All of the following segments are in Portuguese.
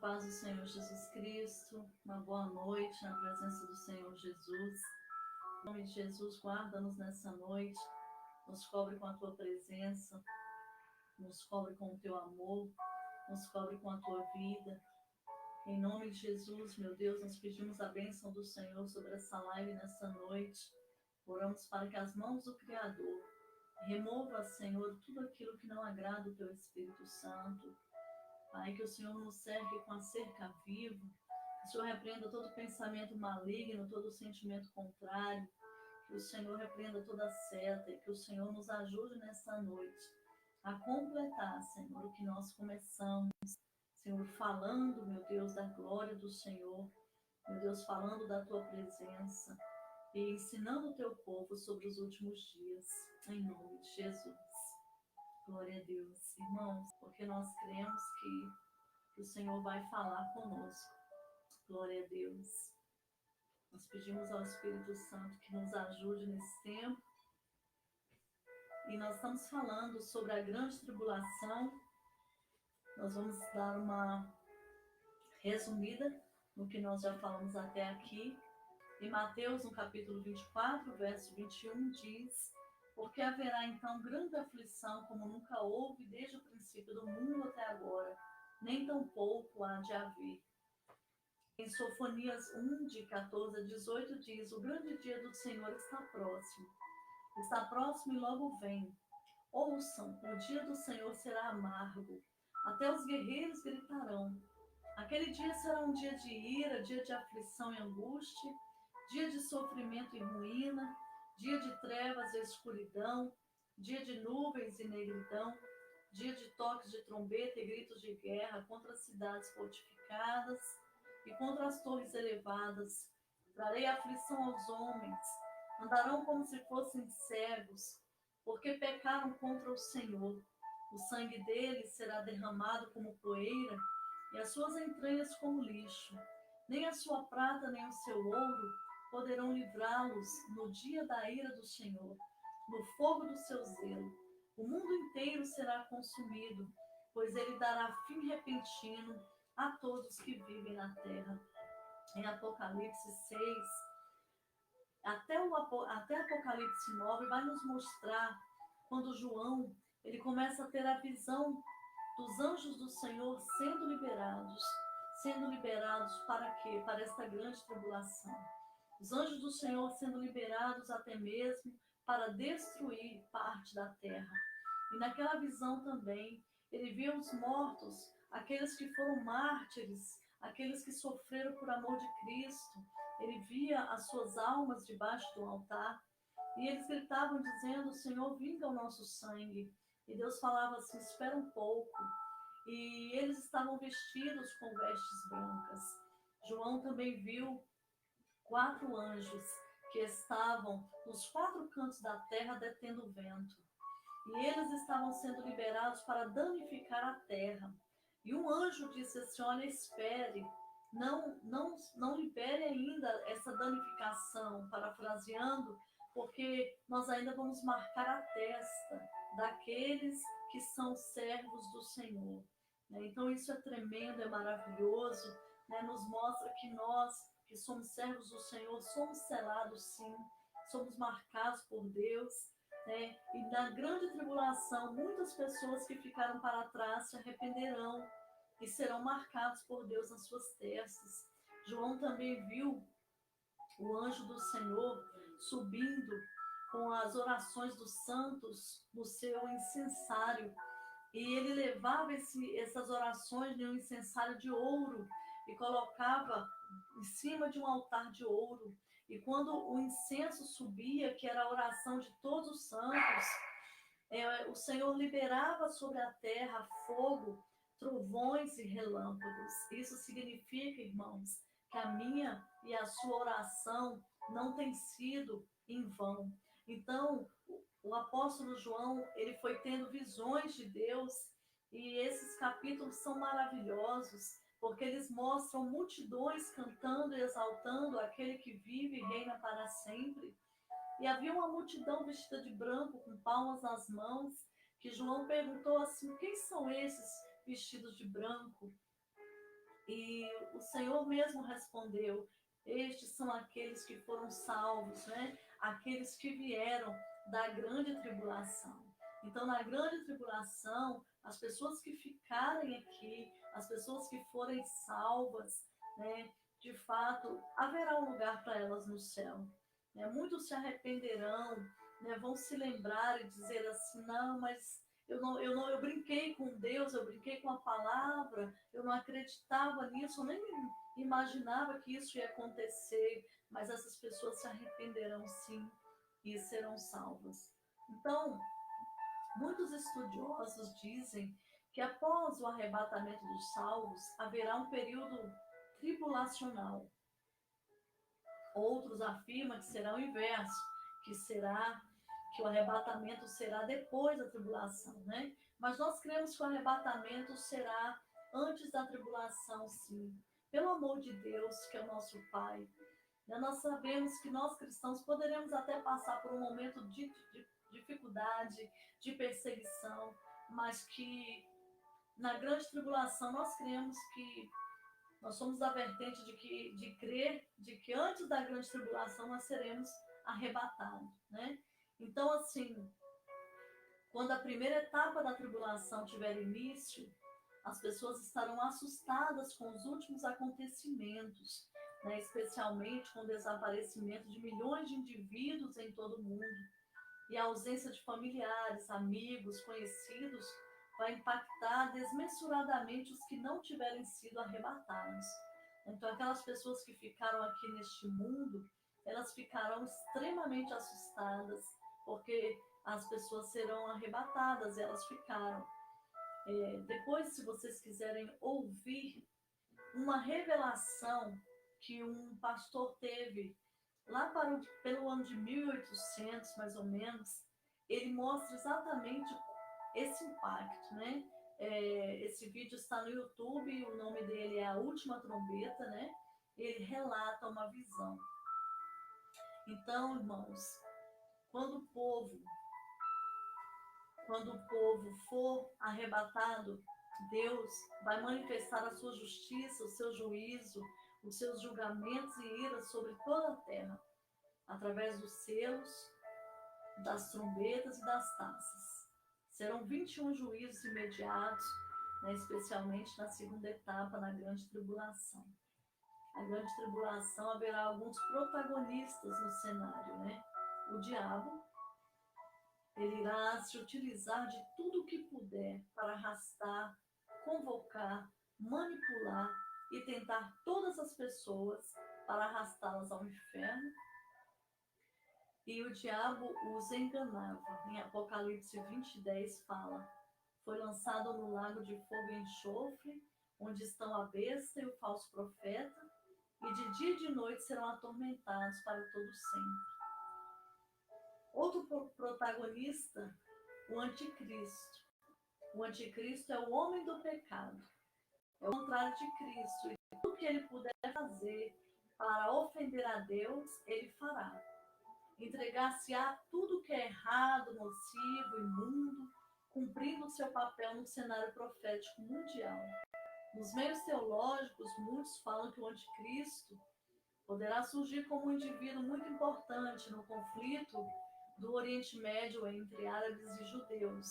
paz do Senhor Jesus Cristo, uma boa noite na presença do Senhor Jesus. Em nome de Jesus, guarda-nos nessa noite, nos cobre com a tua presença, nos cobre com o teu amor, nos cobre com a tua vida. Em nome de Jesus, meu Deus, nós pedimos a bênção do Senhor sobre essa live nessa noite. Oramos para que as mãos do Criador remova, Senhor, tudo aquilo que não agrada o teu Espírito Santo. Pai, que o Senhor nos cerque com a cerca viva, que o Senhor repreenda todo pensamento maligno, todo sentimento contrário, que o Senhor repreenda toda seta e que o Senhor nos ajude nessa noite a completar, Senhor, o que nós começamos. Senhor, falando, meu Deus, da glória do Senhor, meu Deus, falando da tua presença e ensinando o teu povo sobre os últimos dias, em nome de Jesus. Glória a Deus, irmãos, porque nós cremos que o Senhor vai falar conosco. Glória a Deus. Nós pedimos ao Espírito Santo que nos ajude nesse tempo. E nós estamos falando sobre a grande tribulação. Nós vamos dar uma resumida no que nós já falamos até aqui. Em Mateus, no capítulo 24, verso 21, diz: porque haverá então grande aflição como nunca houve desde o princípio do mundo até agora, nem tampouco há de haver. Em Sofonias 1, de 14 a 18, diz: o grande dia do Senhor está próximo e logo vem. Ouçam, o dia do Senhor será amargo, até os guerreiros gritarão. Aquele dia será um dia de ira, dia de aflição e angústia, dia de sofrimento e ruína, dia de trevas e escuridão, dia de nuvens e negridão, dia de toques de trombeta e gritos de guerra contra as cidades fortificadas e contra as torres elevadas. Trarei aflição aos homens, andarão como se fossem cegos, porque pecaram contra o Senhor. O sangue deles será derramado como poeira e as suas entranhas como lixo. Nem a sua prata nem o seu ouro poderão livrá-los no dia da ira do Senhor, no fogo do seu zelo. O mundo inteiro será consumido, pois ele dará fim repentino a todos que vivem na terra. Em Apocalipse 6, até Apocalipse 9, vai nos mostrar quando João ele começa a ter a visão dos anjos do Senhor sendo liberados. Sendo liberados para quê? Para esta grande tribulação. Os anjos do Senhor sendo liberados até mesmo para destruir parte da terra. E naquela visão também, ele viu os mortos, aqueles que foram mártires, aqueles que sofreram por amor de Cristo. Ele via as suas almas debaixo do altar e eles gritavam dizendo: Senhor, vinga o nosso sangue. E Deus falava assim: espera um pouco. E eles estavam vestidos com vestes brancas. João também viu 4 anjos que estavam nos 4 cantos da terra detendo o vento. E eles estavam sendo liberados para danificar a terra. E um anjo disse assim: olha, espere, não libere ainda essa danificação, parafraseando, porque nós ainda vamos marcar a testa daqueles que são servos do Senhor. Então isso é tremendo, é maravilhoso, nos mostra que nós, que somos servos do Senhor, somos selados sim, somos marcados por Deus, e na grande tribulação, muitas pessoas que ficaram para trás se arrependerão e serão marcados por Deus nas suas testas. João também viu o anjo do Senhor subindo com as orações dos santos no seu incensário. E ele levava essas orações em um incensário de ouro e colocava em cima de um altar de ouro. E quando o incenso subia, que era a oração de todos os santos, o Senhor liberava sobre a terra fogo, trovões e relâmpagos. Isso significa, irmãos, que a minha e a sua oração não tem sido em vão. Então, o apóstolo João, ele foi tendo visões de Deus, e esses capítulos são maravilhosos, porque eles mostram multidões cantando e exaltando aquele que vive e reina para sempre. E havia uma multidão vestida de branco, com palmas nas mãos, que João perguntou assim: quem são esses vestidos de branco? E o Senhor mesmo respondeu: estes são aqueles que foram salvos, né? Aqueles que vieram da grande tribulação. Então, na grande tribulação, as pessoas que ficarem aqui, as pessoas que forem salvas, né? De fato, haverá um lugar para elas no céu. Né? Muitos se arrependerão, né? Vão se lembrar e dizer assim: não, mas eu brinquei com Deus, eu brinquei com a palavra, eu não acreditava nisso, eu nem imaginava que isso ia acontecer, mas essas pessoas se arrependerão sim e serão salvas. Então, muitos estudiosos dizem que após o arrebatamento dos salvos haverá um período tribulacional. Outros afirmam que será o inverso, que o arrebatamento será depois da tribulação, né? Mas nós cremos que o arrebatamento será antes da tribulação, sim. Pelo amor de Deus, que é o nosso Pai. Nós sabemos que nós cristãos poderemos até passar por um momento de dificuldade, de perseguição, mas que na grande tribulação nós cremos que nós somos da vertente de crer de que antes da grande tribulação nós seremos arrebatados, né? Então, assim, quando a primeira etapa da tribulação tiver início, as pessoas estarão assustadas com os últimos acontecimentos, né? Especialmente com o desaparecimento de milhões de indivíduos em todo o mundo e a ausência de familiares, amigos, conhecidos vai impactar desmensuradamente os que não tiverem sido arrebatados. Então, aquelas pessoas que ficaram aqui neste mundo, elas ficarão extremamente assustadas, porque as pessoas serão arrebatadas, e elas ficaram. Depois, se vocês quiserem ouvir uma revelação que um pastor teve lá pelo ano de 1800, mais ou menos, ele mostra exatamente esse impacto, né? Esse vídeo está no YouTube, o nome dele é A Última Trombeta, né? Ele relata uma visão. Então, irmãos, quando o povo for arrebatado, Deus vai manifestar a sua justiça, o seu juízo, os seus julgamentos e iras sobre toda a terra, através dos selos, das trombetas e das taças. Serão 21 juízos imediatos, né, especialmente na segunda etapa, na grande tribulação. Na grande tribulação haverá alguns protagonistas no cenário, né? O diabo, ele irá se utilizar de tudo o que puder para arrastar, convocar, manipular e tentar todas as pessoas para arrastá-las ao inferno. E o diabo os enganava. Em Apocalipse 20:10 fala: foi lançado no lago de fogo e enxofre, onde estão a besta e o falso profeta, e de dia e de noite serão atormentados para todo sempre. Outro protagonista, o anticristo. O anticristo é o homem do pecado. É o contrário de Cristo. E tudo que ele puder fazer para ofender a Deus, ele fará. Entregar-se a tudo que é errado, nocivo, imundo, cumprindo seu papel no cenário profético mundial. Nos meios teológicos, muitos falam que o anticristo poderá surgir como um indivíduo muito importante no conflito do Oriente Médio entre árabes e judeus,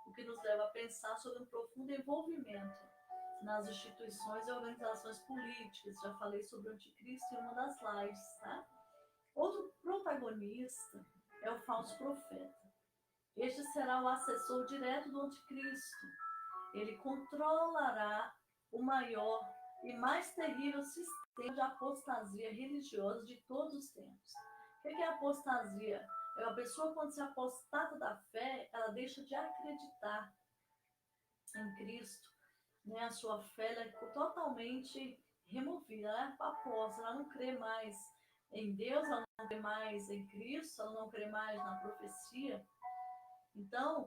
o que nos leva a pensar sobre um profundo envolvimento nas instituições e organizações políticas. Já falei sobre o anticristo em uma das lives, tá? Outro protagonista é o falso profeta. Este será o assessor direto do anticristo. Ele controlará o maior e mais terrível sistema de apostasia religiosa de todos os tempos. O que é apostasia? É uma pessoa, quando se apostata da fé, ela deixa de acreditar em Cristo, né? A sua fé é totalmente removida, ela é aposta, ela não crê mais em Deus, ela não crê mais em Cristo, ela não crê mais na profecia. Então,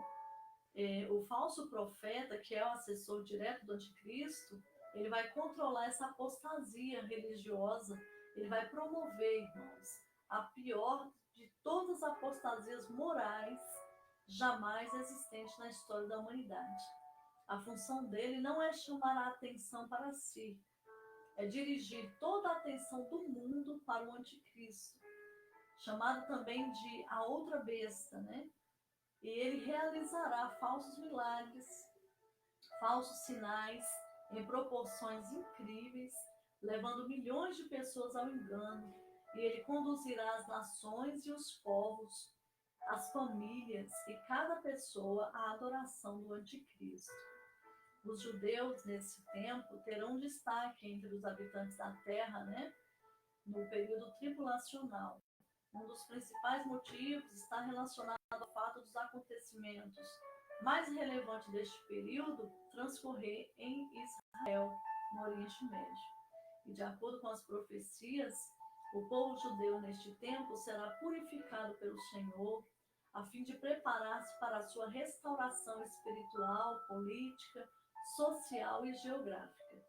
o falso profeta, que é o assessor direto do anticristo, ele vai controlar essa apostasia religiosa, ele vai promover, irmãos, a pior de todas as apostasias morais jamais existentes na história da humanidade. A função dele não é chamar a atenção para si, dirigir toda a atenção do mundo para o anticristo, chamado também de a outra besta, né? E ele realizará falsos milagres, falsos sinais em proporções incríveis, levando milhões de pessoas ao engano. E ele conduzirá as nações e os povos, as famílias e cada pessoa à adoração do anticristo. Os judeus, nesse tempo, terão destaque entre os habitantes da terra, né? No período tribulacional. Um dos principais motivos está relacionado ao fato dos acontecimentos mais relevantes deste período transcorrer em Israel, no Oriente Médio. E de acordo com as profecias, o povo judeu neste tempo será purificado pelo Senhor, a fim de preparar-se para a sua restauração espiritual, política, social e geográfica.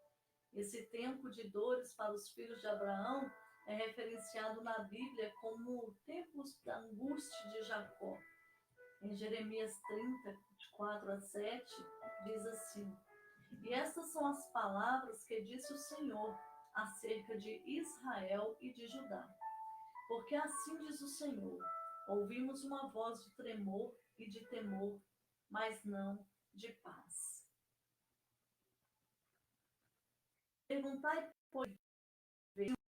Esse tempo de dores para os filhos de Abraão é referenciado na Bíblia como tempos da angústia de Jacó. Em Jeremias 30, de 4 a 7, diz assim: E estas são as palavras que disse o Senhor acerca de Israel e de Judá. Porque assim diz o Senhor: ouvimos uma voz de tremor e de temor, mas não de paz. Perguntai, pois,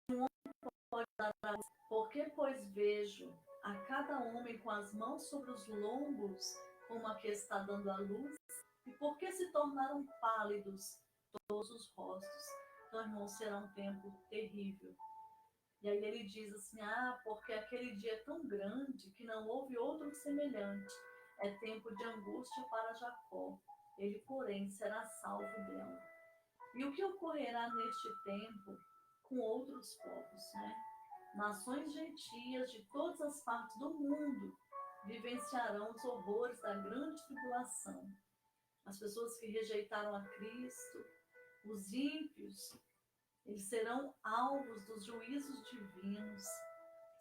um homem pode dar a luz? Porque, pois, vejo a cada homem com as mãos sobre os lombos, como a que está dando a luz? E por que se tornaram pálidos todos os rostos? Então, irmão, será um tempo terrível. E aí ele diz assim, porque aquele dia é tão grande que não houve outro semelhante. É tempo de angústia para Jacó. Ele, porém, será salvo dela. E o que ocorrerá neste tempo com outros povos, né? Nações gentias de todas as partes do mundo vivenciarão os horrores da grande tribulação. As pessoas que rejeitaram a Cristo, os ímpios, eles serão alvos dos juízos divinos,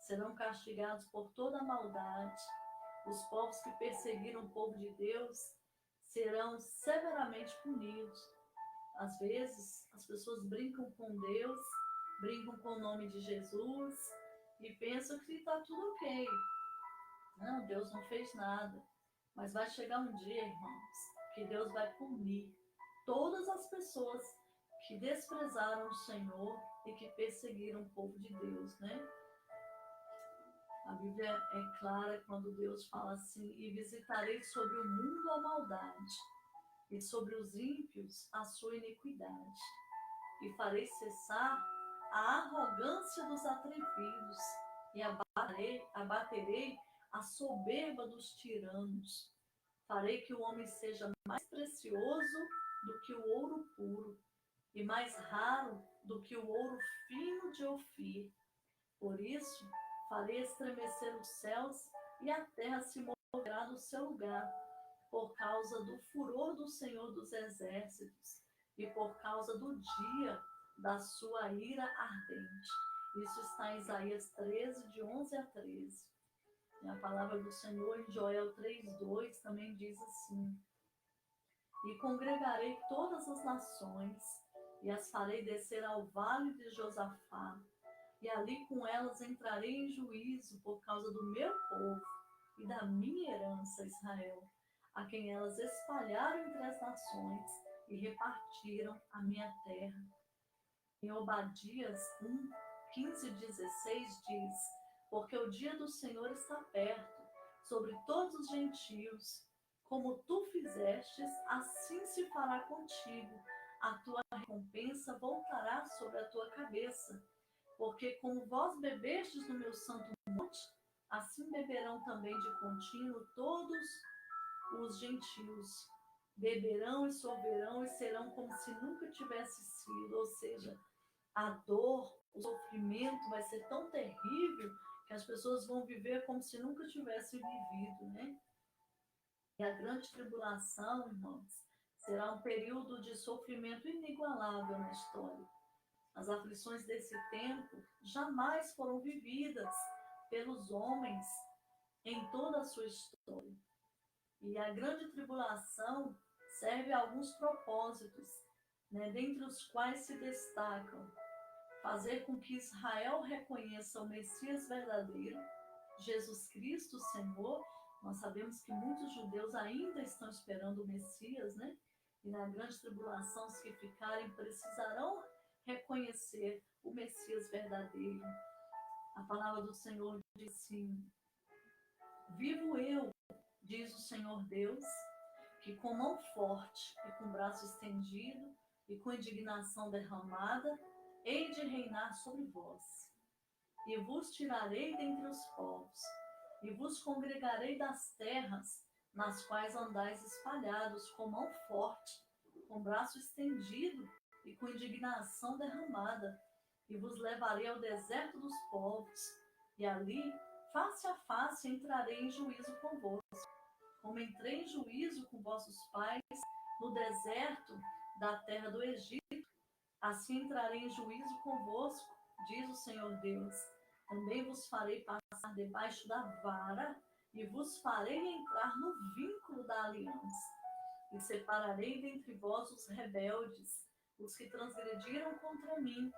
serão castigados por toda a maldade. Os povos que perseguiram o povo de Deus serão severamente punidos. Às vezes, as pessoas brincam com Deus, brincam com o nome de Jesus e pensam que está tudo ok. Não, Deus não fez nada. Mas vai chegar um dia, irmãos, que Deus vai punir todas as pessoas que desprezaram o Senhor e que perseguiram o povo de Deus, né? A Bíblia é clara quando Deus fala assim: e visitarei sobre o mundo a maldade, e sobre os ímpios a sua iniquidade, e farei cessar a arrogância dos atrevidos, e abaterei a soberba dos tiranos. Farei que o homem seja mais precioso do que o ouro puro, e mais raro do que o ouro fino de Ofir. Por isso, farei estremecer os céus, e a terra se moverá do seu lugar, por causa do furor do Senhor dos Exércitos, e por causa do dia da sua ira ardente. Isso está em Isaías 13, de 11 a 13. E a palavra do Senhor em Joel 3:2 também diz assim: e congregarei todas as nações, e as farei descer ao vale de Josafá, e ali com elas entrarei em juízo por causa do meu povo e da minha herança Israel, a quem elas espalharam entre as nações e repartiram a minha terra. Em Obadias 1:15-16 diz: porque o dia do Senhor está perto, sobre todos os gentios. Como tu fizestes, assim se fará contigo. A tua recompensa voltará sobre a tua cabeça. Porque como vós bebestes no meu santo monte, assim beberão também de contínuo todos os gentios. Beberão e sorverão e serão como se nunca tivesse sido. Ou seja, a dor, o sofrimento vai ser tão terrível que as pessoas vão viver como se nunca tivessem vivido, né? E a grande tribulação, irmãos, será um período de sofrimento inigualável na história. As aflições desse tempo jamais foram vividas pelos homens em toda a sua história. E a grande tribulação serve a alguns propósitos, né, dentre os quais se destacam fazer com que Israel reconheça o Messias verdadeiro, Jesus Cristo, Senhor. Nós sabemos que muitos judeus ainda estão esperando o Messias, né? E na grande tribulação, os que ficarem precisarão reconhecer o Messias verdadeiro. A palavra do Senhor diz assim: vivo eu, diz o Senhor Deus, que com mão forte e com braço estendido e com indignação derramada, hei de reinar sobre vós. E vos tirarei dentre os povos, e vos congregarei das terras, nas quais andais espalhados, com mão forte, com braço estendido e com indignação derramada, e vos levarei ao deserto dos povos, e ali, face a face, entrarei em juízo convosco, como entrei em juízo com vossos pais no deserto da terra do Egito, assim entrarei em juízo convosco, diz o Senhor Deus. Também vos farei passar debaixo da vara, e vos farei entrar no vínculo da aliança. E separarei dentre vós os rebeldes, os que transgrediram contra mim.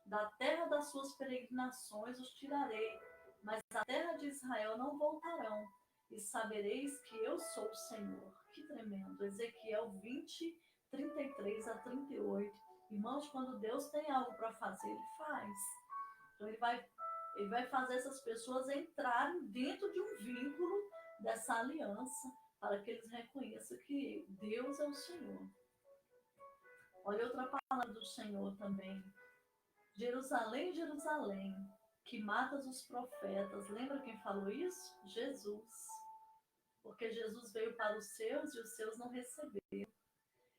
Da terra das suas peregrinações os tirarei, mas da terra de Israel não voltarão. E sabereis que eu sou o Senhor. Que tremendo. Ezequiel 20, 33 a 38. Irmãos, quando Deus tem algo para fazer, Ele faz. Então Ele vai fazer essas pessoas entrarem dentro de um vínculo dessa aliança, para que eles reconheçam que Deus é o Senhor. Olha outra palavra do Senhor também. Jerusalém, Jerusalém, que matas os profetas. Lembra quem falou isso? Jesus. Porque Jesus veio para os seus e os seus não receberam.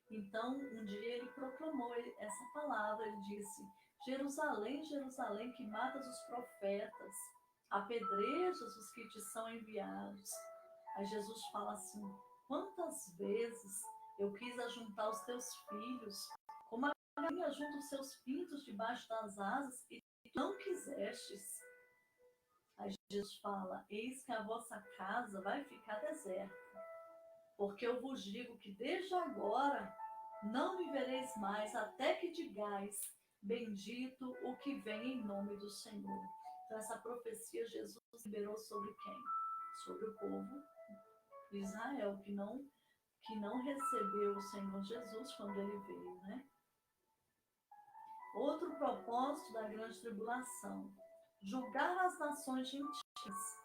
Então, um dia ele proclamou essa palavra. Ele disse: Jerusalém, Jerusalém, que matas os profetas, apedrejas os que te são enviados. Aí Jesus fala assim: quantas vezes eu quis ajuntar os teus filhos, como a galinha junta os seus pintos debaixo das asas, e não quisestes. Aí Jesus fala: eis que a vossa casa vai ficar deserta, porque eu vos digo que desde agora não me vereis mais, até que digais: bendito o que vem em nome do Senhor. Então essa profecia Jesus liberou sobre quem? Sobre o povo de Israel, que não recebeu o Senhor Jesus quando ele veio, né? Outro propósito da grande tribulação: julgar as nações gentis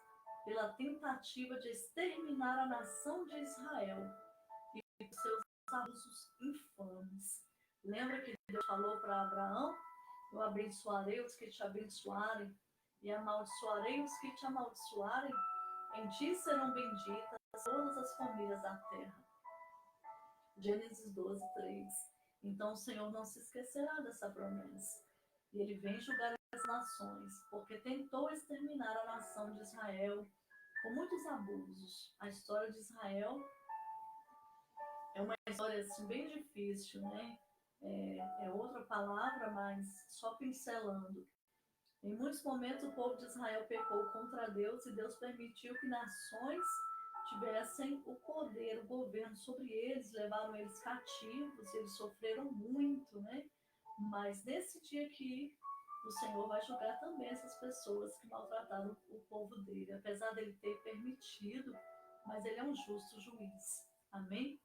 pela tentativa de exterminar a nação de Israel e os seus abusos infames. Lembra que Deus falou para Abraão: eu abençoarei os que te abençoarem e amaldiçoarei os que te amaldiçoarem? Em ti serão benditas todas as famílias da terra. Gênesis 12, 3. Então o Senhor não se esquecerá dessa promessa. E ele vem julgar as nações, porque tentou exterminar a nação de Israel com muitos abusos. A história de Israel é uma história assim, bem difícil, né? É outra palavra, mas só pincelando. Em muitos momentos o povo de Israel pecou contra Deus e Deus permitiu que nações tivessem o poder, o governo sobre eles, levaram eles cativos, eles sofreram muito, né? Mas nesse dia aqui, o Senhor vai julgar também essas pessoas que maltrataram o povo dele, apesar dele ter permitido, mas ele é um justo juiz. Amém?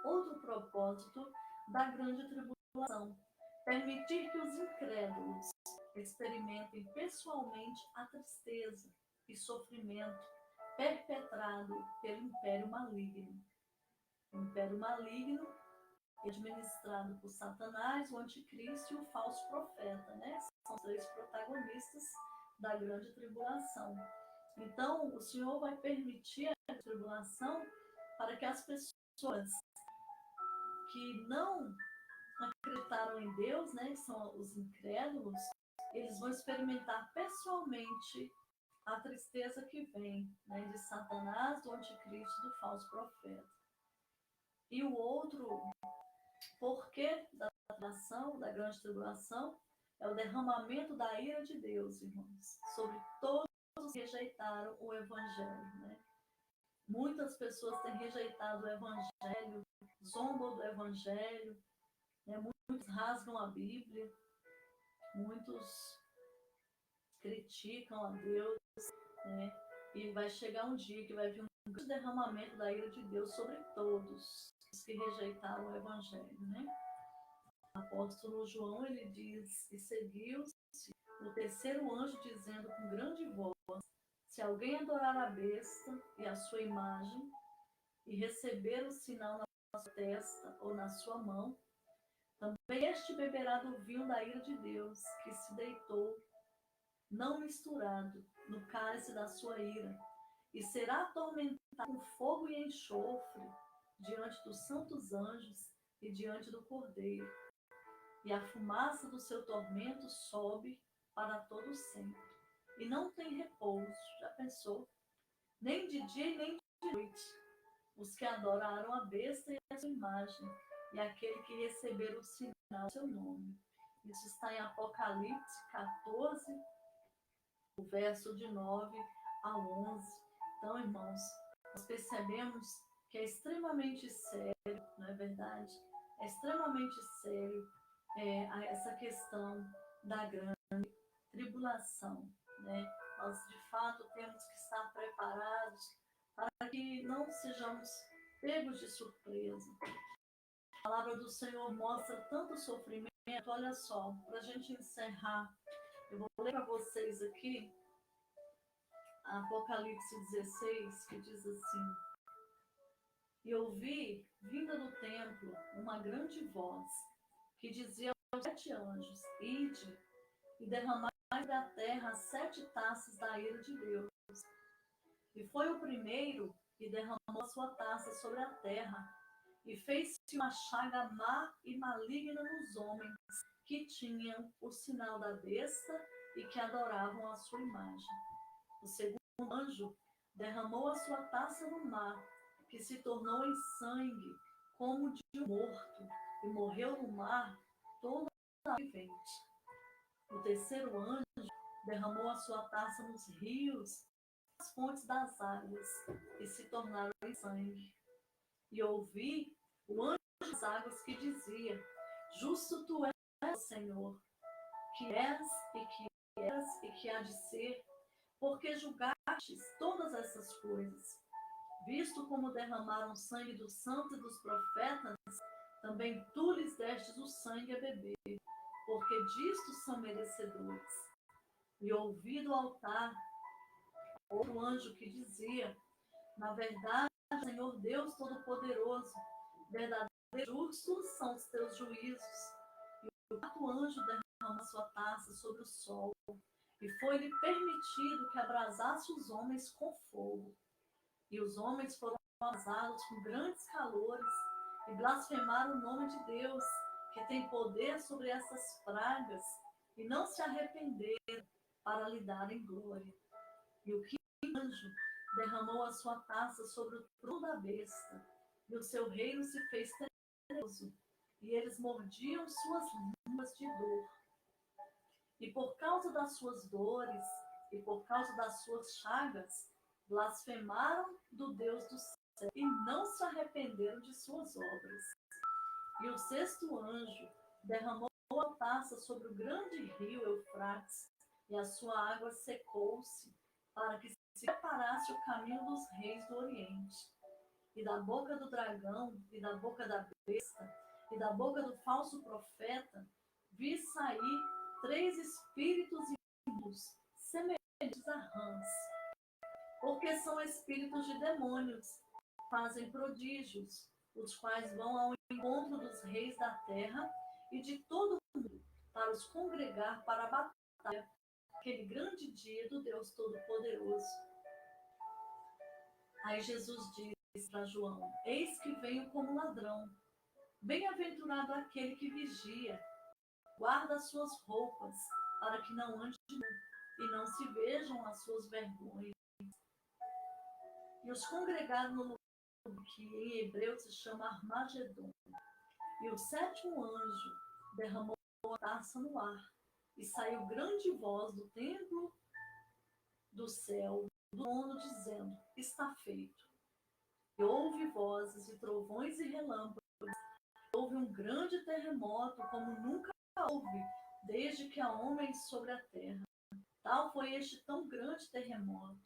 Outro propósito da grande tribulação: permitir que os incrédulos experimentem pessoalmente a tristeza e sofrimento perpetrado pelo império maligno. O império maligno é administrado por Satanás, o anticristo e o falso profeta, né? São os três protagonistas da grande tribulação. Então, o Senhor vai permitir a tribulação para que as pessoas que não acreditaram em Deus, né, que são os incrédulos, eles vão experimentar pessoalmente a tristeza que vem, né, de Satanás, do anticristo, do falso profeta. E o outro porquê da tribulação, da grande tribulação, é o derramamento da ira de Deus, irmãos, sobre todos que rejeitaram o Evangelho, né? Muitas pessoas têm rejeitado o Evangelho, zombam do Evangelho, né? Muitos rasgam a Bíblia. Muitos criticam a Deus, né? E vai chegar um dia que vai vir um grande derramamento da ira de Deus sobre todos os que rejeitaram o Evangelho, né? O apóstolo João, ele diz, e seguiu-se o terceiro anjo dizendo com grande voz: se alguém adorar a besta e a sua imagem e receber o sinal na sua testa ou na sua mão, também este beberá do vinho da ira de Deus, que se deitou, não misturado, no cálice da sua ira, e será atormentado com fogo e enxofre diante dos santos anjos e diante do Cordeiro. E a fumaça do seu tormento sobe para todo sempre. E não tem repouso, já pensou? Nem de dia e nem de noite. Os que adoraram a besta e a sua imagem, e aquele que receber o sinal do seu nome. Isso está em Apocalipse 14, o verso de 9 a 11. Então, irmãos, nós percebemos que é extremamente sério, não é verdade? É extremamente sério essa questão da grande tribulação, né? Nós, de fato, temos que estar preparados para que não sejamos pegos de surpresa. A palavra do Senhor mostra tanto sofrimento. Olha só, para a gente encerrar, eu vou ler para vocês aqui Apocalipse 16, que diz assim: e ouvi, vinda do templo, uma grande voz, que dizia aos 7 anjos: ide e derramai da terra 7 taças da ira de Deus. E foi o primeiro que derramou a sua taça sobre a terra, e fez-se uma chaga má e maligna nos homens que tinham o sinal da besta e que adoravam a sua imagem. O segundo anjo derramou a sua taça no mar, que se tornou em sangue, como de um morto, e morreu no mar toda a vivente. O terceiro anjo derramou a sua taça nos rios, nas fontes das águas, e se tornaram em sangue. E ouvi o anjo das águas que dizia: justo tu és, Senhor, que és e que eras e que há de ser, porque julgastes todas essas coisas. Visto como derramaram sangue dos santos e dos profetas, também tu lhes destes o sangue a beber, porque disto são merecedores. E ouvi do altar outro anjo que dizia: na verdade, Senhor Deus Todo-Poderoso, verdadeiros e justos são os teus juízos. E o quarto anjo derramou a sua taça sobre o sol, e foi-lhe permitido que abrasasse os homens com fogo. E os homens foram abrasados com grandes calores, e blasfemaram o nome de Deus, que tem poder sobre essas pragas, e não se arrependeram para lhe darem glória. E o quinto anjo derramou a sua taça sobre o trono da besta, e o seu reino se fez tenebroso, e eles mordiam suas línguas de dor. E por causa das suas dores, e por causa das suas chagas, blasfemaram do Deus do céu, e não se arrependeram de suas obras. E o sexto anjo derramou a taça sobre o grande rio Eufrates, e a sua água secou-se, para que se preparasse o caminho dos reis do Oriente. E da boca do dragão, e da boca da besta, e da boca do falso profeta, vi sair 3 espíritos imundos, semelhantes a rãs, porque são espíritos de demônios, fazem prodígios, os quais vão ao encontro dos reis da terra e de todo o mundo, para os congregar para a batalha, aquele grande dia do Deus Todo-Poderoso. Aí Jesus disse para João: eis que venho como ladrão. Bem-aventurado aquele que vigia, guarda as suas roupas, para que não ande nu, e não se vejam as suas vergonhas. E os congregaram no lugar que em hebreu se chama Armagedon. E o sétimo anjo derramou a taça no ar, e saiu grande voz do templo do céu, do trono, dizendo: está feito. E houve vozes e trovões e relâmpagos. Houve um grande terremoto, como nunca houve desde que há homens sobre a terra. Tal foi este tão grande terremoto,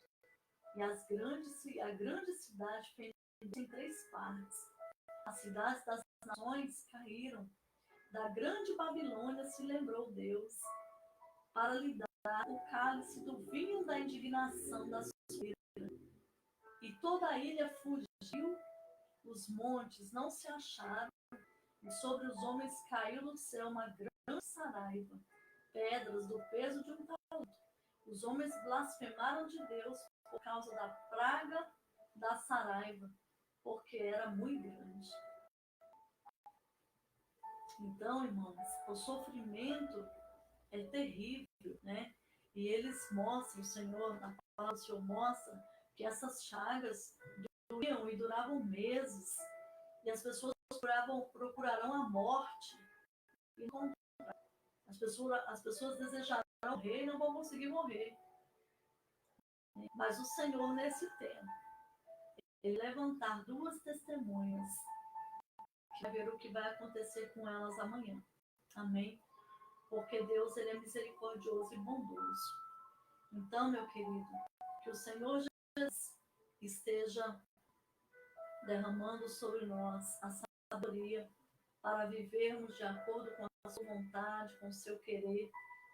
e a grande cidade fendeu em 3 partes. As cidades das nações caíram. Da grande Babilônia se lembrou Deus, para lhe dar o cálice do vinho da indignação da sua ira. E toda a ilha fugiu, os montes não se acharam, e sobre os homens caiu do céu uma grande saraiva, pedras do peso de um talento. Os homens blasfemaram de Deus por causa da praga da saraiva, porque era muito grande. Então, irmãos, o sofrimento é terrível, né? E eles mostram, o Senhor, na palavra do Senhor mostra que essas chagas doíam e duravam meses, e as pessoas procurarão a morte e não. As pessoas desejarão morrer e não vão conseguir morrer. Mas o Senhor, nesse tempo, ele levantar 2 testemunhas, que vai ver o que vai acontecer com elas amanhã. Amém? Porque Deus, ele é misericordioso e bondoso. Então, meu querido, que o Senhor Jesus esteja derramando sobre nós a sabedoria para vivermos de acordo com a sua vontade, com o seu querer,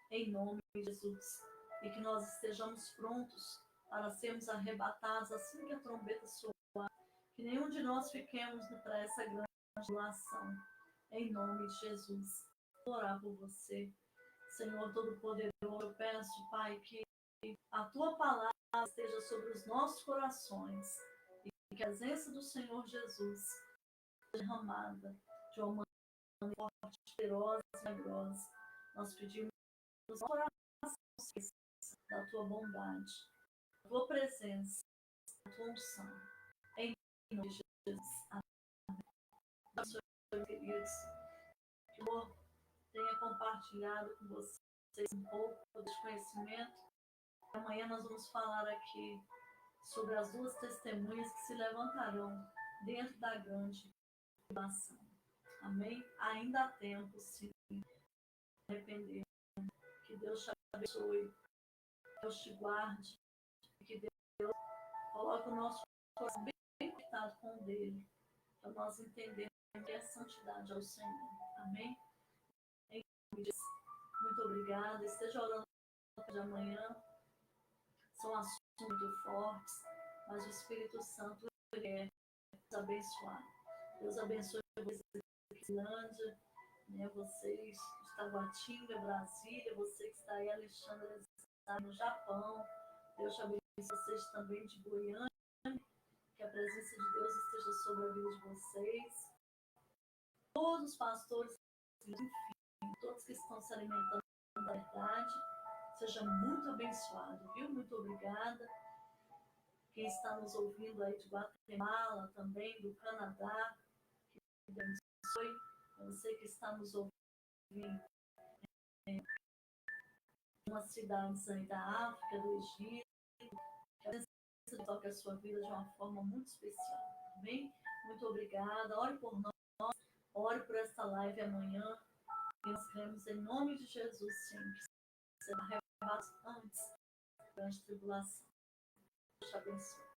em nome de Jesus. E que nós estejamos prontos para sermos arrebatados assim que a trombeta soar. Que nenhum de nós fiquemos para essa grande tribulação. Em nome de Jesus. Vou orar por você. Senhor Todo-Poderoso, eu peço, Pai, que a Tua palavra esteja sobre os nossos corações e que a presença do Senhor Jesus seja derramada de uma maneira forte, poderosa e milagrosa. Nós pedimos no coração da Tua bondade, da Tua presença, da Tua unção. Em nome de Jesus. Amém. Abençoe, queridos. Que o Senhor tenha compartilhado com vocês um pouco de conhecimento. Amanhã nós vamos falar aqui sobre as 2 testemunhas que se levantarão dentro da grande tribulação. Amém? Ainda há tempo, se arrepender. Que Deus te abençoe, que Deus te guarde, que Deus coloque o nosso coração bem conectado com o dele, para nós entendermos que é santidade ao Senhor. Amém? Em nome de Jesus. Muito obrigada. Esteja orando de amanhã. São assuntos muito fortes, mas o Espírito Santo quer nos abençoar. Deus abençoe vocês de Finlândia, né? Vocês de Taguatinga, Brasília, você que está aí, Alexandre, está no Japão. Deus te abençoe vocês também de Goiânia, que a presença de Deus esteja sobre a vida de vocês. Todos os pastores, enfim, todos que estão se alimentando da verdade, seja muito abençoado, viu? Muito obrigada. Quem está nos ouvindo aí de Guatemala, também do Canadá, que Deus abençoe. Você que está nos ouvindo em umas cidades aí da África, do Egito, que a presença toque a sua vida de uma forma muito especial, amém? Muito obrigada. Ore por nós, ore por esta live amanhã. E nós queremos, em nome de Jesus, sempre ser arrebatados antes da grande tribulação. Deus te abençoe.